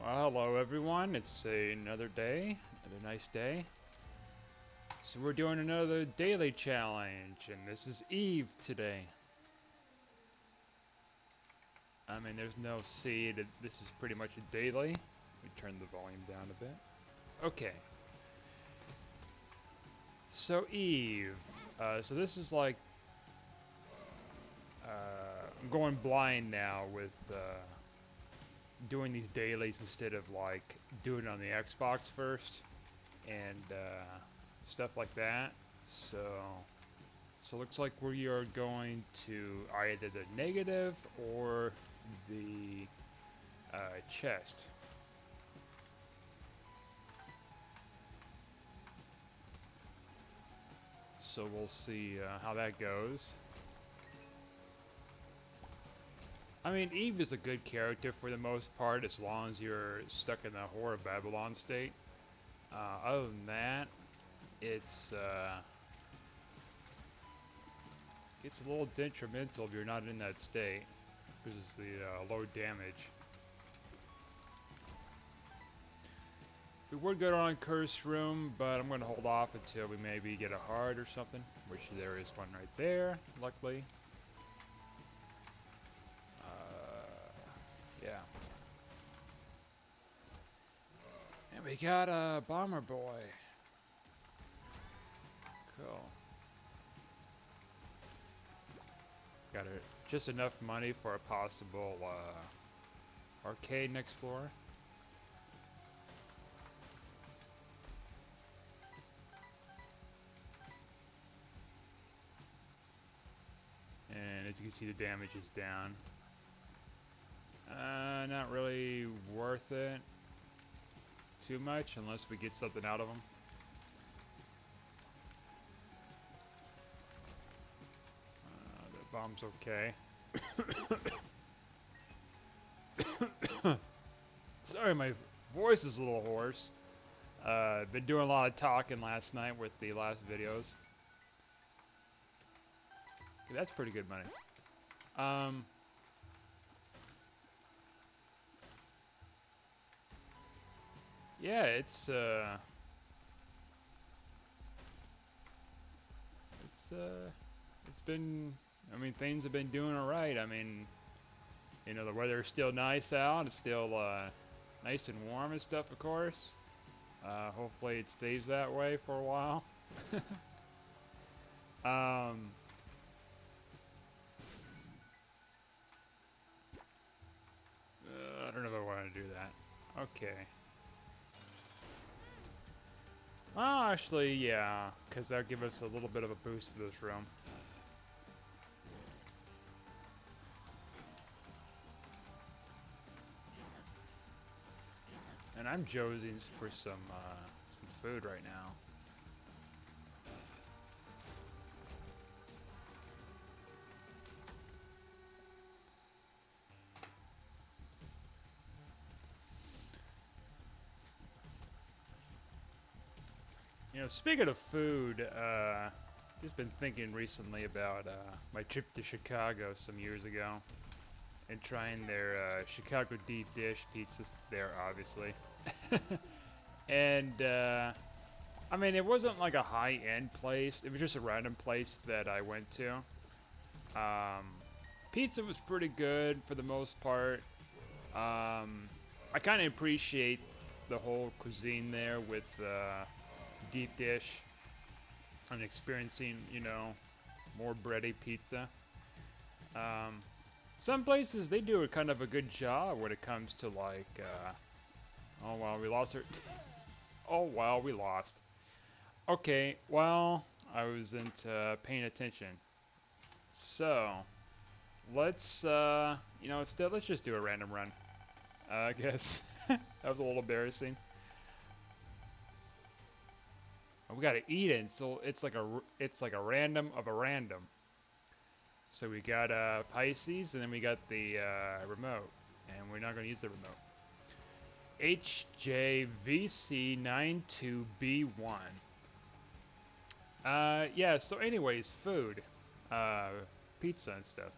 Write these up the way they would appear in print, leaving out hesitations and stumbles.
Well, hello everyone. It's another day, another nice day. So we're doing another daily challenge, and this is Eve today. I mean, there's no seed. This is pretty much a daily. We turn the volume down a bit. Okay. So Eve. So this is like I'm going blind now with doing these dailies instead of like doing it on the Xbox first and stuff like that. So looks like we are going to either the negative or the chest. So we'll see how that goes. I mean, Eve is a good character for the most part, as long as you're stuck in the Whore of Babylon state. Other than that, it's a little detrimental if you're not in that state, because it's the low damage. We would go on Curse Room, but I'm going to hold off until we maybe get a heart or something, which there is one right there, luckily. Yeah. And we got a Bomber Boy. Cool. Got just enough money for a possible arcade next floor. And as you can see, the damage is down. Not really worth it too much unless we get something out of them. The bomb's okay. Sorry, my voice is a little hoarse. I've been doing a lot of talking last night with the last videos. Okay, that's pretty good money. Yeah, it's been, I mean, things have been doing alright. I mean, you know, the weather's still nice out. It's still nice and warm and stuff, of course. Hopefully it stays that way for a while. I don't know if I want to do that. Okay. Well, actually, yeah, because that'll give us a little bit of a boost for this room. And I'm jonesing for some food right now. You know, speaking of food, just been thinking recently about my trip to Chicago some years ago, and trying their Chicago deep dish pizzas there, obviously. And I mean, it wasn't like a high-end place. It was just a random place that I went to. Pizza was pretty good for the most part. I kind of appreciate the whole cuisine there with deep dish and experiencing, you know, more bready pizza. Some places they do a kind of a good job when it comes to like, oh wow, we lost her. Oh wow, we lost. Okay, well, I wasn't paying attention. So, let's, you know, instead, let's just do a random run. I guess. That was a little embarrassing. We gotta eat it, so it's like a random of a random. So we got Pisces, and then we got the remote, and we're not gonna use the remote. HJVC92B1. Yeah. So, anyways, food, pizza and stuff.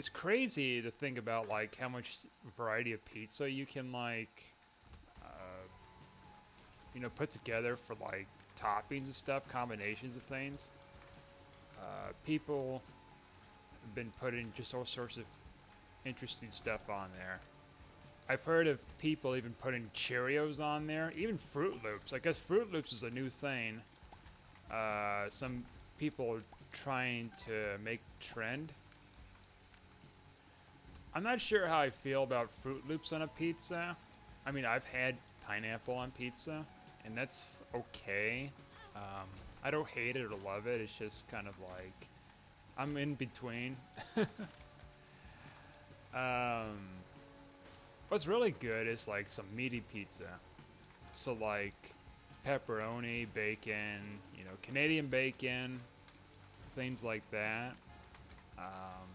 it's crazy to think about like how much variety of pizza you can like, put together for like toppings and stuff, combinations of things. People have been putting just all sorts of interesting stuff on there. I've heard of people even putting Cheerios on there, even Fruit Loops. I guess Fruit Loops is a new thing. Some people are trying to make trend. I'm not sure how I feel about Fruit Loops on a pizza. I mean, I've had pineapple on pizza, and that's okay. I don't hate it or love it. It's just kind of like I'm in between. um, what's really good is like some meaty pizza. So like pepperoni, bacon, Canadian bacon, things like that. Um,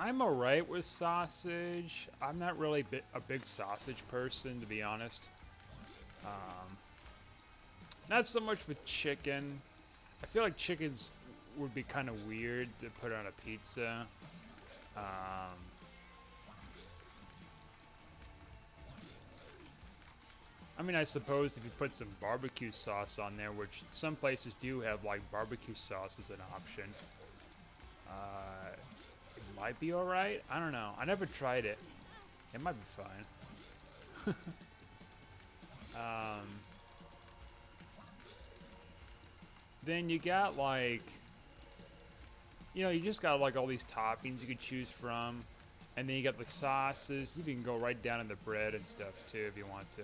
I'm alright with sausage. I'm not really a big sausage person, to be honest. Not so much with chicken. I feel like chickens would be kind of weird to put on a pizza. I mean, I suppose if you put some barbecue sauce on there, which some places do have, like barbecue sauce as an option, it might be alright. I don't know. I never tried it. It might be fine. Then you got like, you just got like all these toppings you could choose from. And then you got the sauces. You can go right down in the bread and stuff too if you want to.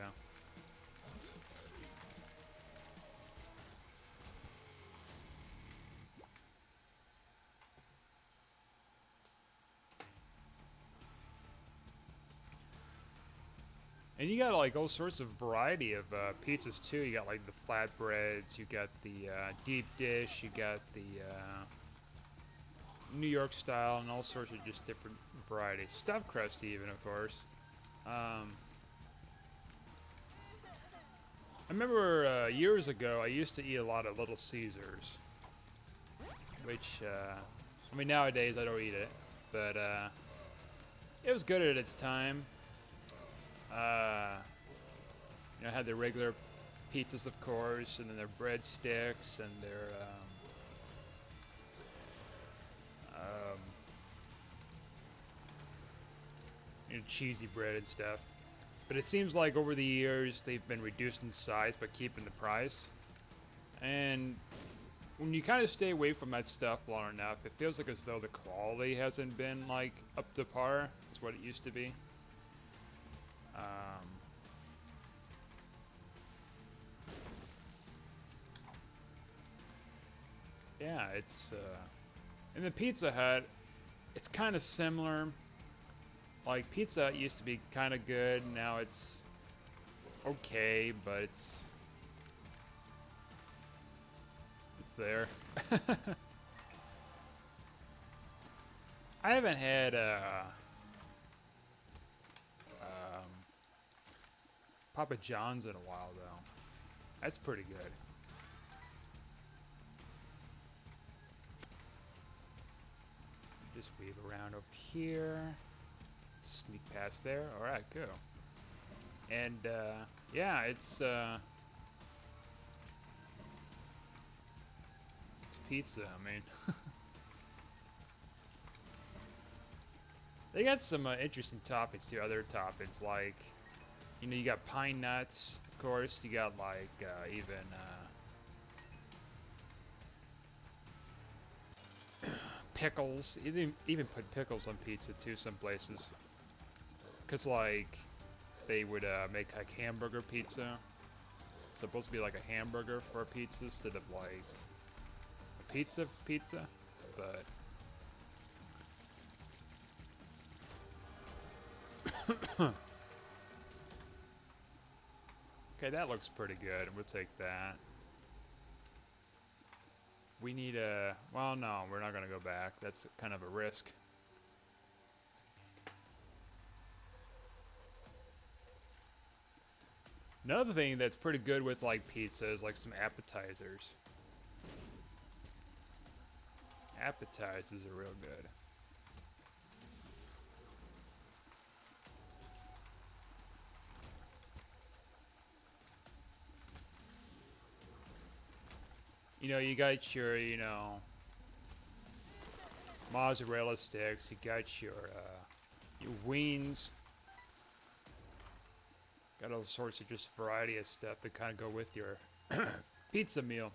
And you got like all sorts of variety of pizzas too. You got like the flatbreads, you got the deep dish, you got the New York style, and all sorts of just different varieties. Stuffed crust even, of course. I remember years ago I used to eat a lot of Little Caesars, which, I mean, nowadays I don't eat it, but it was good at its time. I had their regular pizzas, of course, and then their breadsticks and their cheesy bread and stuff. But it seems like over the years they've been reduced in size but keeping the price. And when you kind of stay away from that stuff long enough, it feels like as though the quality hasn't been like up to par as what it used to be. Yeah, it's in the Pizza Hut. It's kind of similar. Like Pizza Hut used to be kind of good. Now it's okay, but it's there. I haven't had Papa John's in a while though. That's pretty good. Just weave around over here. Sneak past there. All right, go. And yeah, it's pizza. I mean, they got some interesting toppings too. Other toppings like, you got pine nuts, of course. You got like even pickles. You even put pickles on pizza too. Some places, cause like they would make like hamburger pizza. It's supposed to be like a hamburger for a pizza instead of like a pizza, but okay, that looks pretty good. We'll take that. We need a, well, no, we're not gonna go back. That's kind of a risk. Another thing that's pretty good with like pizza is like some appetizers. Appetizers are real good. You got your, mozzarella sticks. You got your wings. Got all sorts of just variety of stuff that kind of go with your pizza meal.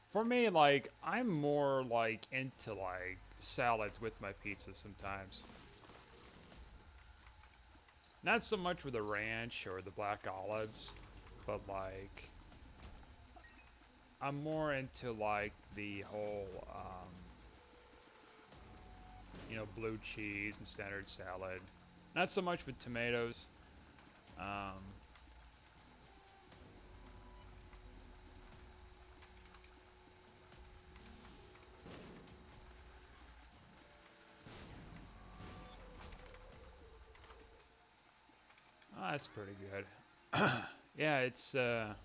For me, like, I'm more like into like salads with my pizza sometimes. Not so much with the ranch or the black olives, but like I'm more into like the whole blue cheese and standard salad. Not so much with tomatoes. Um, oh, that's pretty good. Yeah, it's well,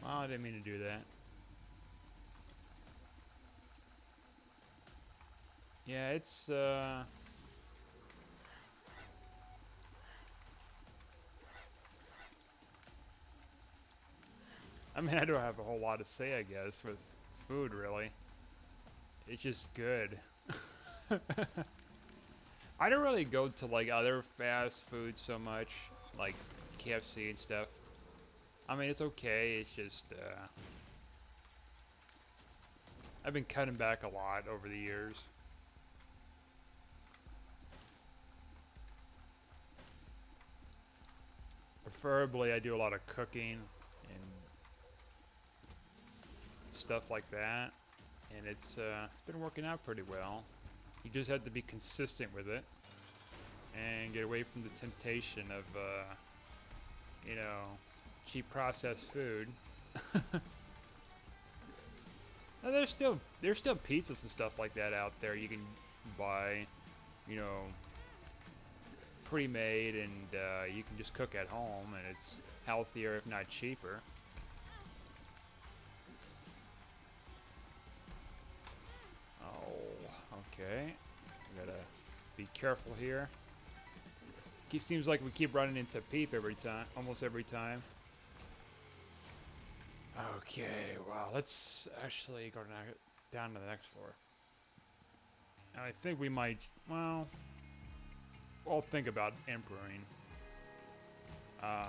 I didn't mean to do that. Yeah, it's I mean, I don't have a whole lot to say, I guess, with food really. It's just good. I don't really go to like other fast food so much, like KFC and stuff. I mean, it's okay. It's just I've been cutting back a lot over the years. Preferably, I do a lot of cooking and stuff like that, and it's been working out pretty well. You just have to be consistent with it and get away from the temptation of you know cheap processed food. Now, there's still pizzas and stuff like that out there you can buy, you know, pre-made, and you can just cook at home, and it's healthier if not cheaper. Oh, okay. Gotta be careful here. Seems like we keep running into Peep every time, almost every time. Okay, well, let's actually go down to the next floor. And I think we might, well, we'll think about emperoring. Um,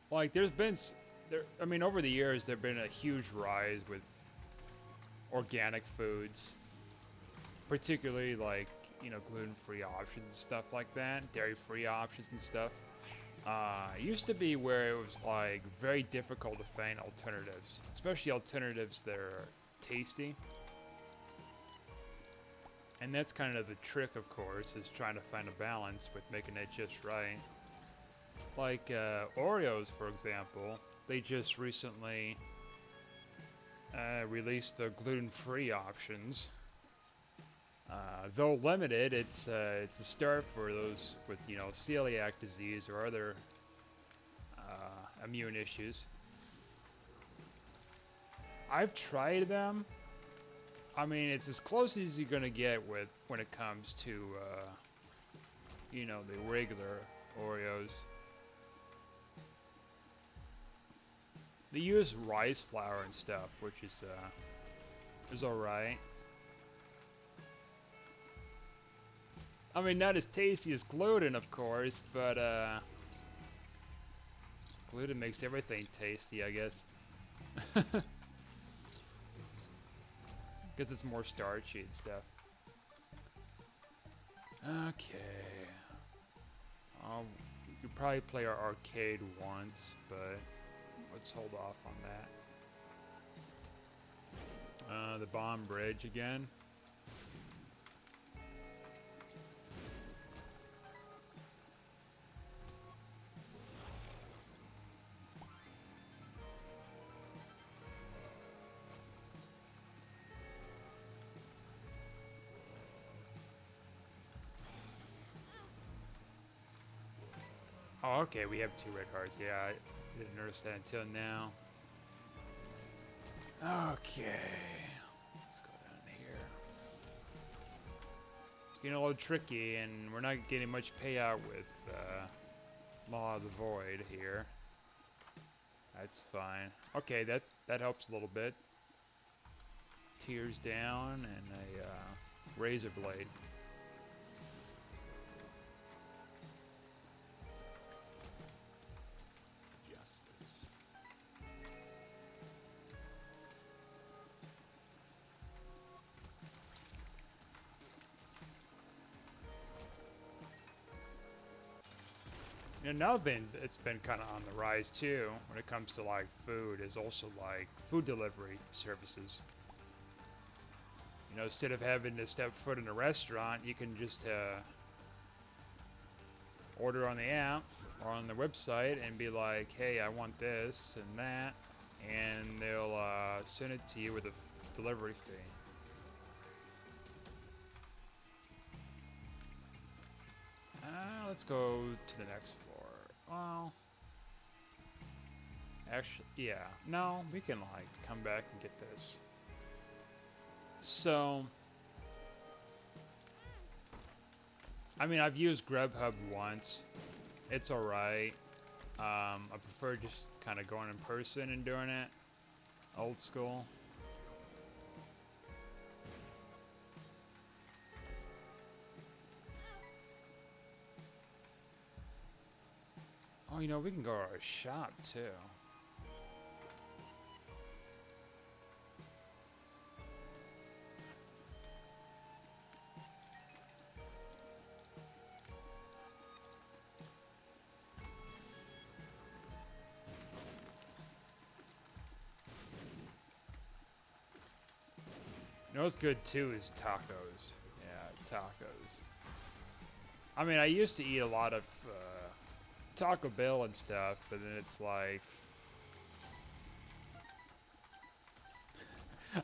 like, I mean, over the years, there's been a huge rise with organic foods, particularly like, gluten-free options and stuff like that, dairy-free options and stuff. It used to be where it was like very difficult to find alternatives, especially alternatives that are tasty. And that's kind of the trick, of course, is trying to find a balance with making it just right. Like Oreos, for example, they just recently released the gluten-free options. Though limited, it's a start for those with celiac disease or other immune issues. I've tried them. I mean, it's as close as you're gonna get with when it comes to the regular Oreos. They use rice flour and stuff, which is alright. I mean, not as tasty as gluten, of course, but gluten makes everything tasty, I guess. Because it's more starchy and stuff. Okay. We could probably play our arcade once, but let's hold off on that. The bomb bridge again. Oh, okay, we have two red hearts. Yeah, I didn't notice that until now. Okay, let's go down here. getting a little tricky, and we're not getting much payout with Law of the Void here. That's fine. Okay, that helps a little bit. Tears down and a razor blade. You know, another thing that's been kind of on the rise too, when it comes to like food, is also like food delivery services. You know, instead of having to step foot in a restaurant, you can just order on the app or on the website and be like, "Hey, I want this and that," and they'll send it to you with a delivery fee. Let's go to the next floor. Well, actually, yeah. No, we can like come back and get this. So, I mean, I've used Grubhub once. It's alright. I prefer just kind of going in person and doing it. Old school. Oh, you know, we can go to our shop too. You know what's good too is tacos. Yeah, tacos. I mean, I used to eat a lot of Taco Bell and stuff, but then it's like,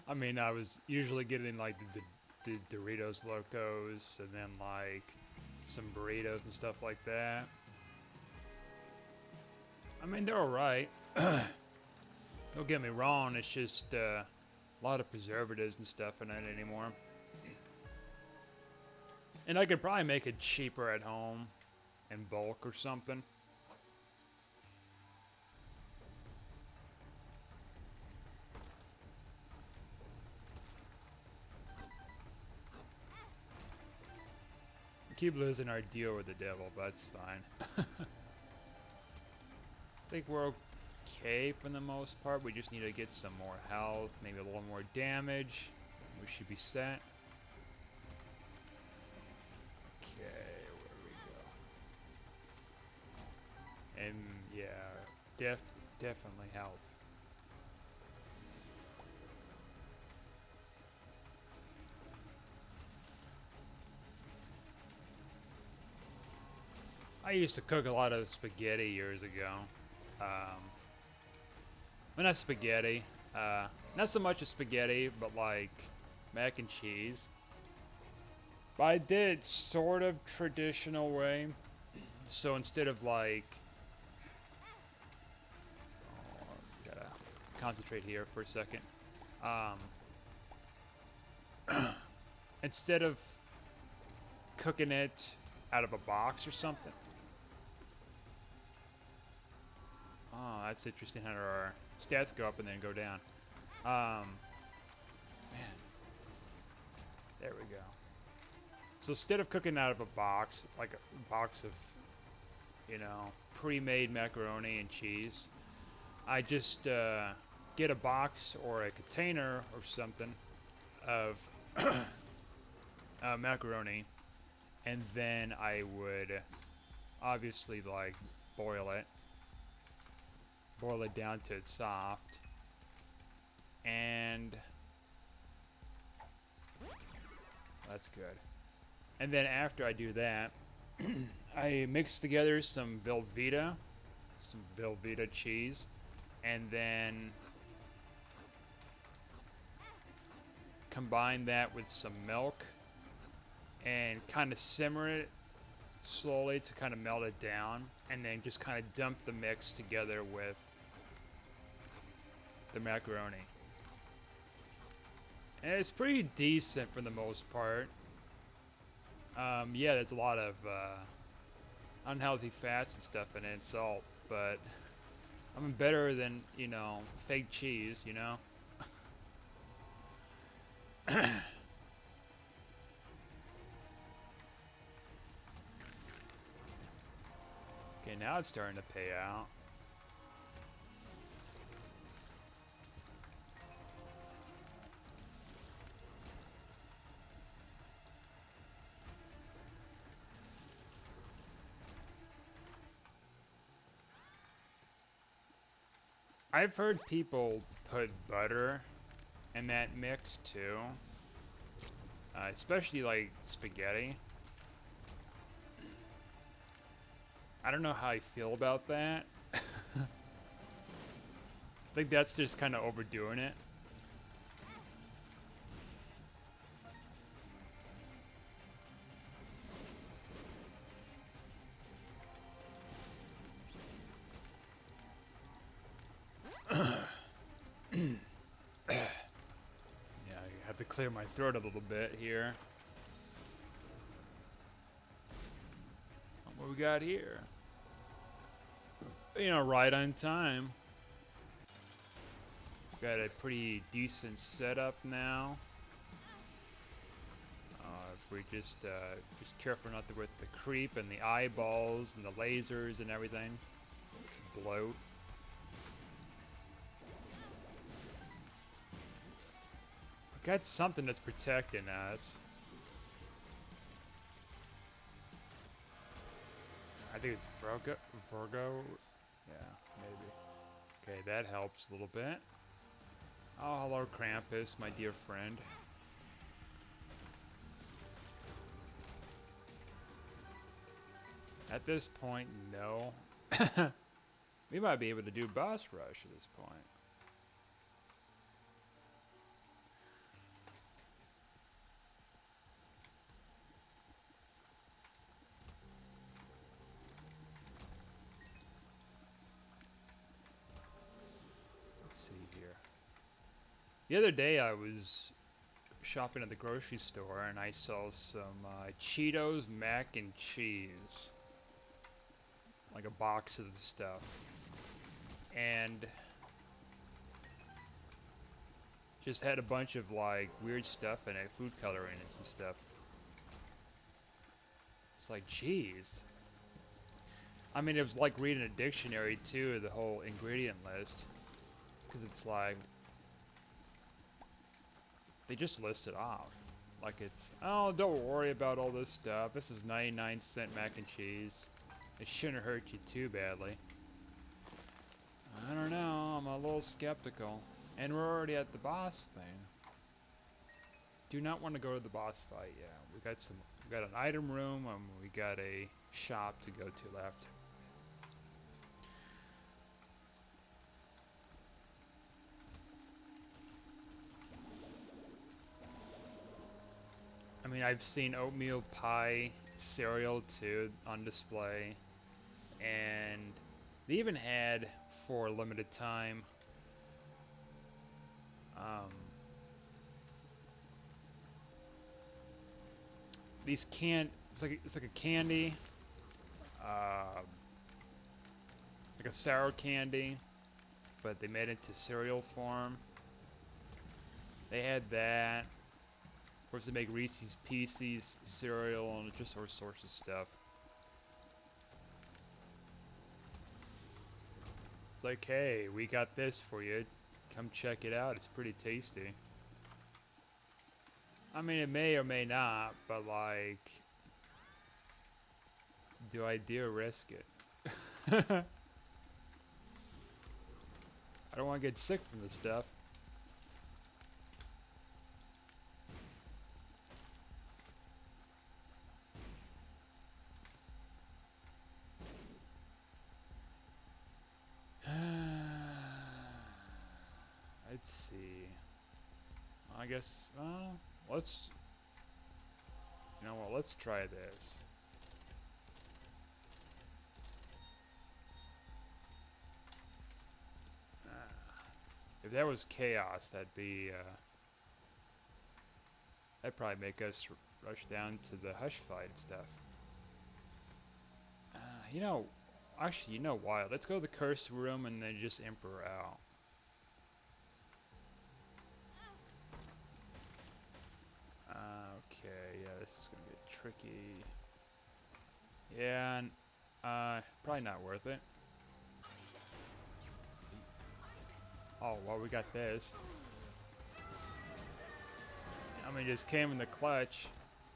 I mean, I was usually getting like the Doritos Locos and then like some burritos and stuff like that. I mean, they're alright. Don't get me wrong, it's just a lot of preservatives and stuff in it anymore. And I could probably make it cheaper at home in bulk or something. Keep losing our deal with the devil, but that's fine. I think we're okay for the most part. We just need to get some more health, maybe a little more damage. We should be set. Okay, where we go. And yeah, definitely health. I used to cook a lot of spaghetti years ago. Well, not spaghetti. Not so much as spaghetti, but like mac and cheese. But I did it sort of traditional way. So instead of like, gotta concentrate here for a second. Instead of cooking it out of a box or something. Oh, that's interesting how our stats go up and then go down. Man, there we go. So instead of cooking out of a box, like a box of, you know, pre-made macaroni and cheese, I just get a box or a container or something of macaroni, and then I would obviously like boil it down to it's soft, and that's good. And then after I do that, I mix together some Velveeta cheese, and then combine that with some milk and kind of simmer it slowly to kind of melt it down, and then just kind of dump the mix together with the macaroni. And it's pretty decent for the most part. Yeah, there's a lot of unhealthy fats and stuff in it, and salt, but I'm better than, fake cheese, Okay, now it's starting to pay out. I've heard people put butter in that mix too, especially like spaghetti. I don't know how I feel about that. I think that's just kind of overdoing it. Yeah, I have to clear my throat a little bit here. What we got here? Right on time. Got a pretty decent setup now. If we just careful not to with the creep and the eyeballs and the lasers and everything. Bloat. We got something that's protecting us. I think it's Virgo. Yeah, maybe. Okay, that helps a little bit. Oh, hello, Krampus, my dear friend. At this point, no. We might be able to do boss rush at this point. Let's see here. The other day I was shopping at the grocery store and I saw some Cheetos mac and cheese. Like a box of the stuff. And just had a bunch of like weird stuff in it, food colorings and stuff. It's like, geez. I mean, it was like reading a dictionary too, the whole ingredient list. Because it's like, they just list it off. Like it's, oh, don't worry about all this stuff. This is 99-cent mac and cheese. It shouldn't hurt you too badly. I don't know, I'm a little skeptical. And we're already at the boss thing. Do not want to go to the boss fight yet. We got an item room and we got a shop to go to left. I mean, I've seen oatmeal pie cereal too on display, and they even had, for a limited time, these it's like a candy, like a sour candy, but they made it to cereal form. They had that. Of course, they make Reese's Pieces cereal and just all sorts of stuff. It's like, hey, we got this for you. Come check it out. It's pretty tasty. I mean, it may or may not, but like, do I dare risk it? I don't want to get sick from this stuff. Let's see. I guess, let's, you know what, let's try this. If that was chaos, that'd probably make us rush down to the hush fight stuff. Uh, you know, actually, you know what? Let's go to the cursed room and then just Emperor out. Okay, yeah, this is gonna get tricky. Yeah, and, probably not worth it. Oh, well, we got this. I mean, just came in the clutch.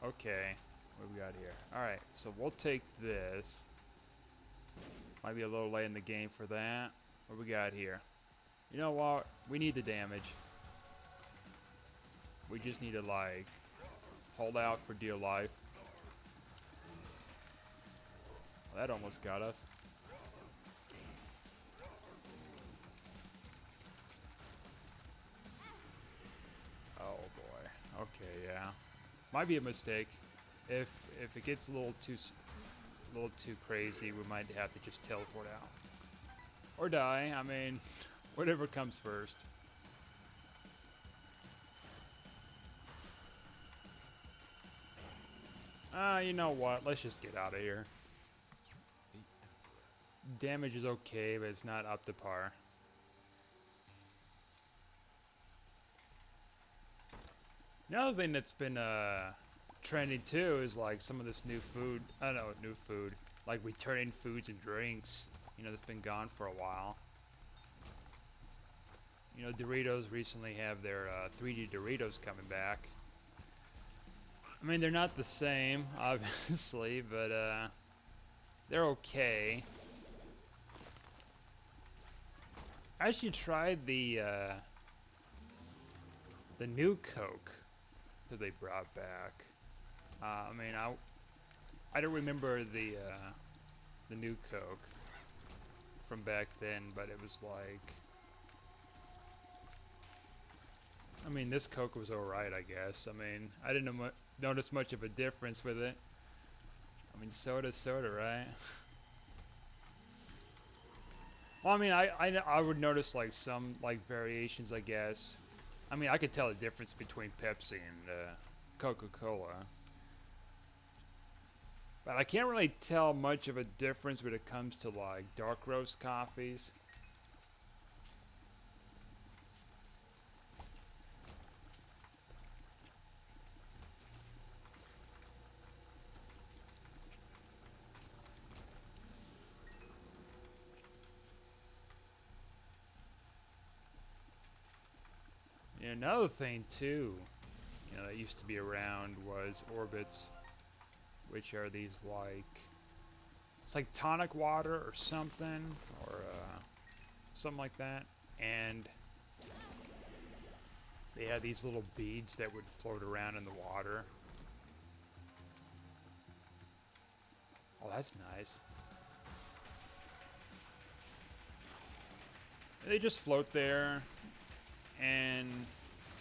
Okay, what we got here? Alright, so we'll take this. Might be a little late in the game for that. What we got here? You know what? We need the damage. We just need to, like, hold out for dear life. Well, that almost got us. Oh boy. Okay, yeah. Might be a mistake. If it gets a little too crazy, we might have to just teleport out or die. I mean, whatever comes first. You know what? Let's just get out of here. Damage is okay, but it's not up to par. Another thing that's been trending too is like some of this new food. I don't know, new food, like returning foods and drinks. You know, that's been gone for a while. You know, Doritos recently have their 3D Doritos coming back. I mean, they're not the same, obviously, but they're okay. I actually tried the new Coke that they brought back. I mean, I don't remember the new Coke from back then, but it was like, I mean, this Coke was alright, I guess. I mean, I didn't notice much of a difference with it. I mean, soda, right? Well, I mean, I would notice like some like variations, I guess. I mean, I could tell the difference between Pepsi and Coca-Cola. But I can't really tell much of a difference when it comes to like dark roast coffees. You know, another thing too, you know, that used to be around was orbits, which are these like, it's like tonic water or something, or something like that, and they had these little beads that would float around in the water. Oh, that's nice. They just float there, and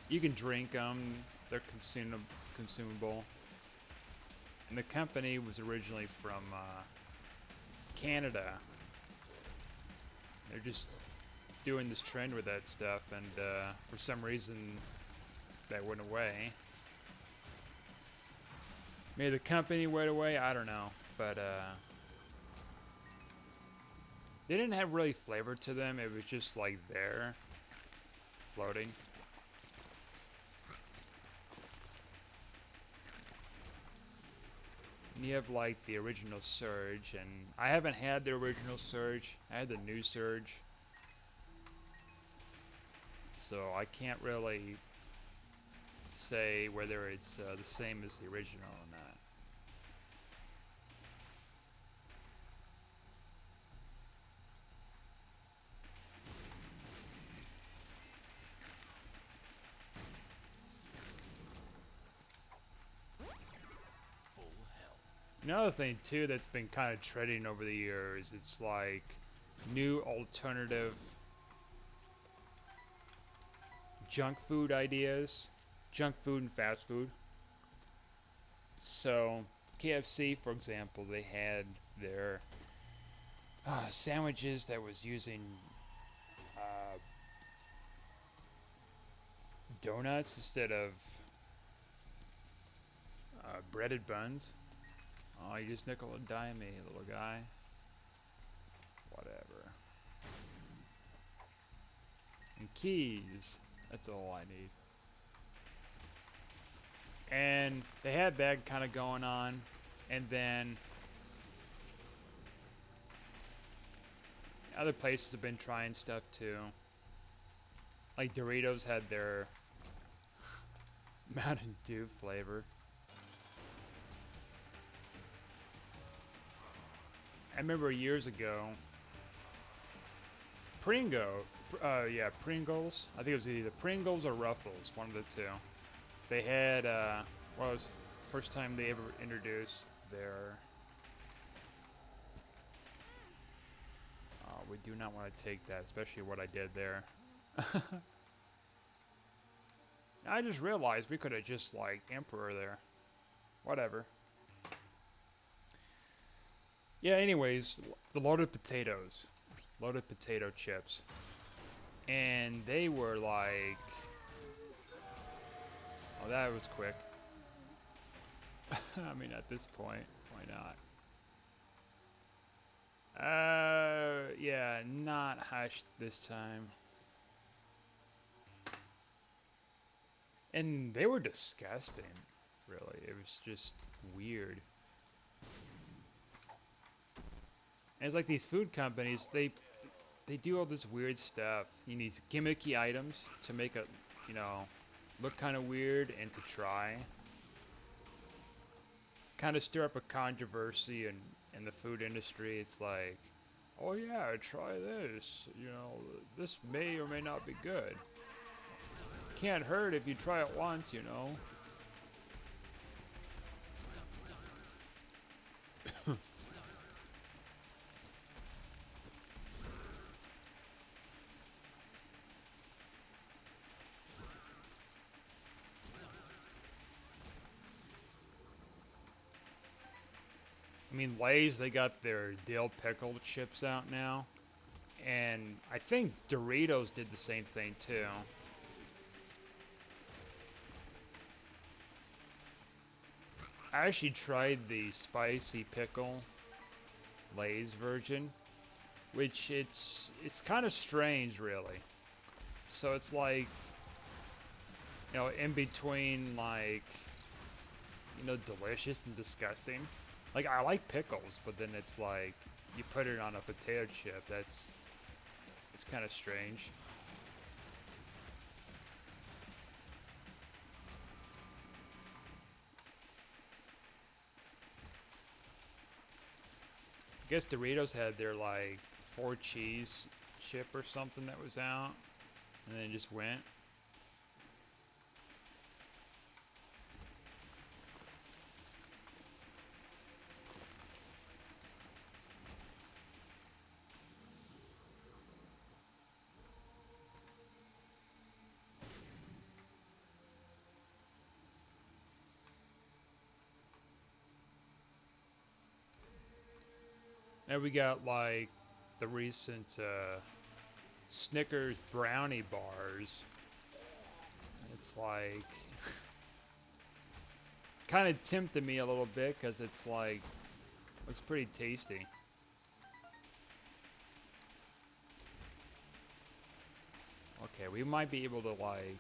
you can drink them. They're consumable. And the company was originally from Canada. They're just doing this trend with that stuff, and for some reason that went away. Maybe the company went away, I don't know. But they didn't have really flavor to them. It was just like there, floating. And you have like the original Surge, and I haven't had the original Surge. I had the new Surge. So I can't really say whether it's the same as the original or not. Another thing too that's been kind of trending over the years, it's like new alternative junk food ideas, junk food and fast food. So KFC, for example, they had their sandwiches that was using uh, donuts instead of Breaded buns. Oh, you just nickel and dime me, little guy. Whatever. And keys. That's all I need. And they had that kind of going on. And then other places have been trying stuff too. Like Doritos had their Mountain Dew flavor. I remember years ago, Pringles. I think it was either Pringles or Ruffles, one of the two. They had, well, it was first time they ever introduced their. We do not want to take that, especially what I did there. I just realized we could have just like Emperor there. Whatever. Yeah, anyways, the loaded potatoes. Loaded potato chips. And they were like... Oh, that was quick. I mean, at this point, why not? Yeah, not hashed this time. And they were disgusting, really. It was just weird. And it's like these food companies, they do all this weird stuff. You need gimmicky items to make it, you know, look kind of weird and to try. Kind of stir up a controversy in the food industry. It's like, oh yeah, try this. You know, this may or may not be good. Can't hurt if you try it once, you know. I mean, Lay's, they got their dill pickle chips out now. And I think Doritos did the same thing too. I actually tried the spicy pickle Lay's version, which it's kind of strange, really. So it's like, you know, in between, like, you know, delicious and disgusting. Like, I like pickles, but then it's like you put it on a potato chip. It's kind of strange. I guess Doritos had their like 4 cheese chip or something that was out, and then it just went. And we got like the recent Snickers brownie bars. It's like kind of tempted me a little bit because it's like looks pretty tasty. Okay, we might be able to like,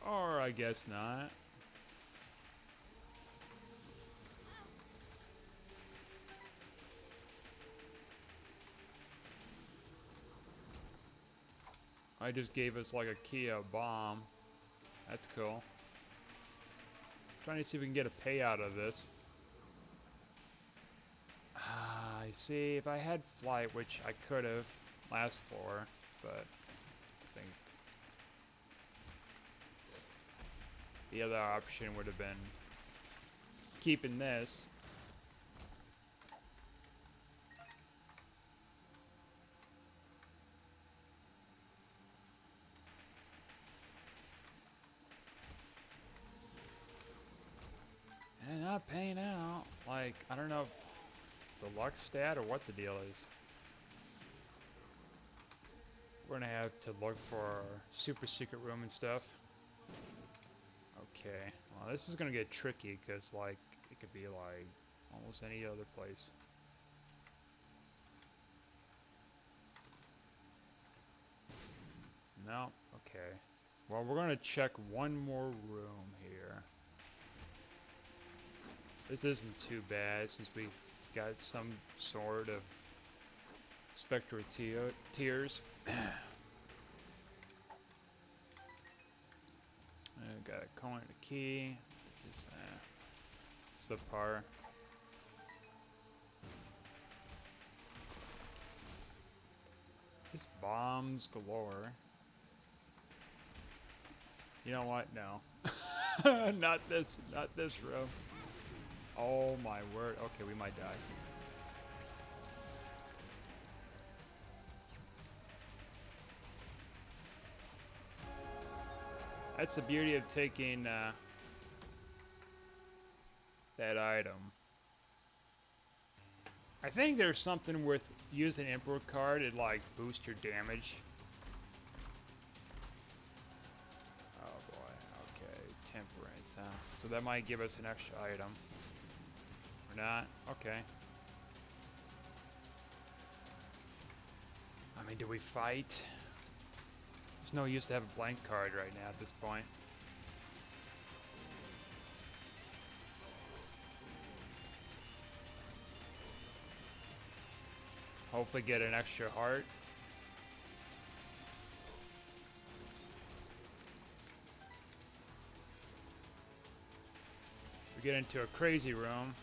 or I guess not. I just gave us like a Kia bomb. That's cool. Trying to see if we can get a payout of this. I see. If I had flight, which I could have last 4, but I think the other option would have been keeping this. And not paying out. Like, I don't know if the luck stat or what the deal is. We're gonna have to look for our super secret room and stuff. Okay, well this is gonna get tricky because like it could be like almost any other place. No, okay. Well, we're gonna check one more room here. This isn't too bad since we've got some sort of spectral tears. I got a coin and a key. Just subpar. Just bombs galore. You know what? No. Not this row. Oh my word. Okay, we might die. That's the beauty of taking that item. I think there's something with using Emperor card to like boost your damage. Oh boy, okay, temperance, huh? So that might give us an extra item. Or not? Okay. I mean, do we fight? There's no use to have a blank card right now at this point. Hopefully get an extra heart. We get into a crazy room,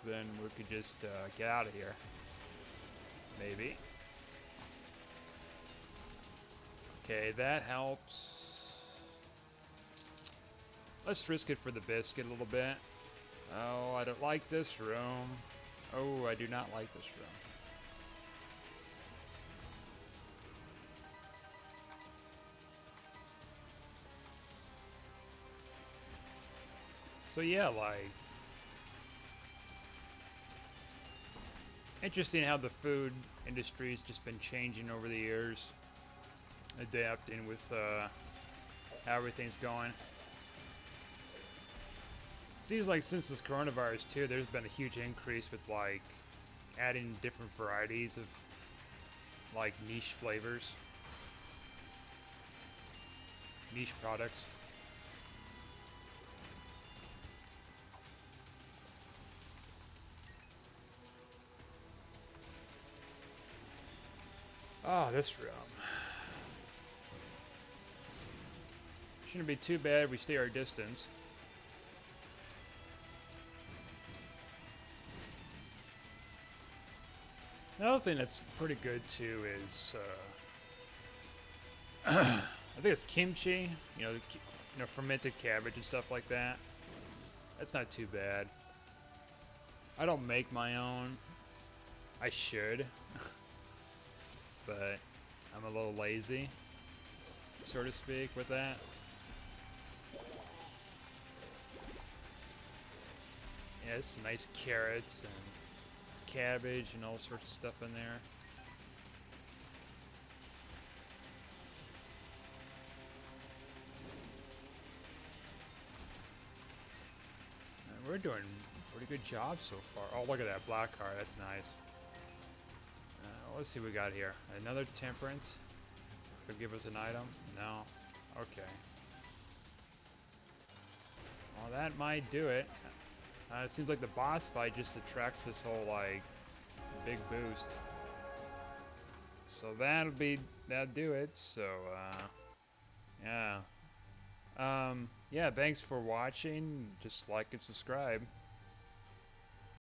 then we could just get out of here. Maybe. Okay, that helps. Let's risk it for the biscuit a little bit. Oh, I don't like this room. Oh, I do not like this room. So yeah, like, interesting how the food industry's just been changing over the years, adapting with how everything's going. Seems like since this coronavirus too, there's been a huge increase with like adding different varieties of like niche flavors, niche products. Oh, this room. Shouldn't be too bad. We stay our distance. Another thing that's pretty good too is I think it's kimchi. You know, fermented cabbage and stuff like that. That's not too bad. I don't make my own. I should, but I'm a little lazy, so to speak, with that. Yeah, there's some nice carrots and cabbage and all sorts of stuff in there. And we're doing a pretty good job so far. Oh, look at that black card. That's nice. Let's see what we got here. Another temperance. Could give us an item. No. Okay. Well, that might do it. It seems like the boss fight just attracts this whole, like, big boost. So that'll do it. So, yeah. Yeah, thanks for watching. Just like and subscribe.